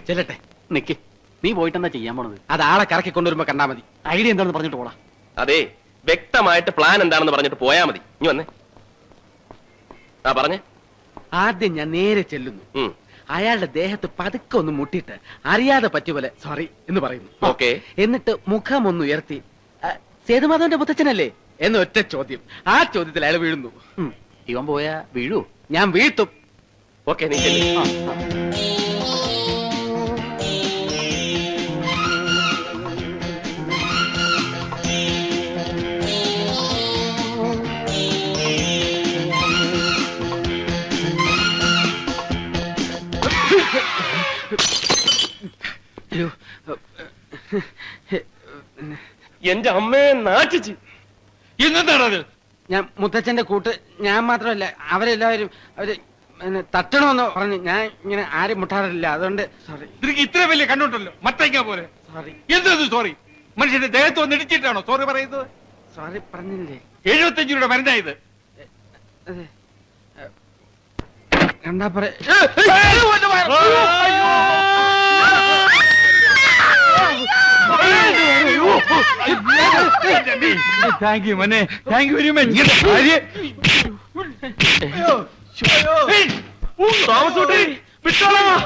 ചെല്ലട്ടെ. നിക്ക്, നീ പോയിട്ടെന്താ ചെയ്യാൻ പോണത്? അത് ആളെ കറക്കി കൊണ്ടുവരുമ്പോ കണ്ടാ മതി. ഐഡിയ എന്താണെന്ന് പറഞ്ഞിട്ട് പോടാ. അതെ, വ്യക്തമായിട്ട് പ്ലാൻ എന്താണെന്ന് പറഞ്ഞിട്ട് പോയാ മതി. ഇനി വന്നേ. ആ പറഞ്ഞേ. ആദ്യം ഞാൻ നേരെ ചെല്ലുന്നു. അയാളുടെ ദേഹത്ത് പതുക്കെ ഒന്ന് മുട്ടിയിട്ട് അറിയാതെ പറ്റിയ പോലെ സോറി എന്ന് പറയുന്നു. ഓക്കെ. എന്നിട്ട് മുഖം ഒന്ന് ഉയർത്തി സേതുമാധവന്റെ മുത്തച്ഛനല്ലേ എന്ന് ഒറ്റ ചോദ്യം. ആ ചോദ്യത്തിൽ അയാൾ വീഴുന്നു. ഇവൻ പോയാ വീഴൂ? ഞാൻ വീഴ്ത്തും. ഓക്കെ, നീ ചെല്ലു. എന്റെ അമ്മയെ നാട്ടിച്ച്. ഇന്നെന്താണത്? ഞാൻ മുത്തച്ഛന്റെ കൂട്ട്, ഞാൻ മാത്രമല്ല അവരെല്ലാവരും അവര് തട്ടണമെന്ന് പറഞ്ഞു. ഞാൻ ഇങ്ങനെ ആരും മുട്ടാറില്ല, അതുകൊണ്ട് സോറി. നിനക്ക് ഇത്ര വലിയ കണ്ണുണ്ടല്ലോ, മത്തയ്ക്ക പോലെ. സോറി. എന്തത് സോറി? മനുഷ്യന്റെ ദേഹത്ത് വന്ന് ഇടിച്ചിട്ടാണോ സോറി പറയുന്നത്? സോറി പറഞ്ഞില്ലേ? 75 രൂപയുടെ മരുന്നായത്. അതെ, കണ്ടാ പറയാ. താങ്ക് യു മനെ, thank you very much. Thomas കുട്ടി വിട്ടോളാം.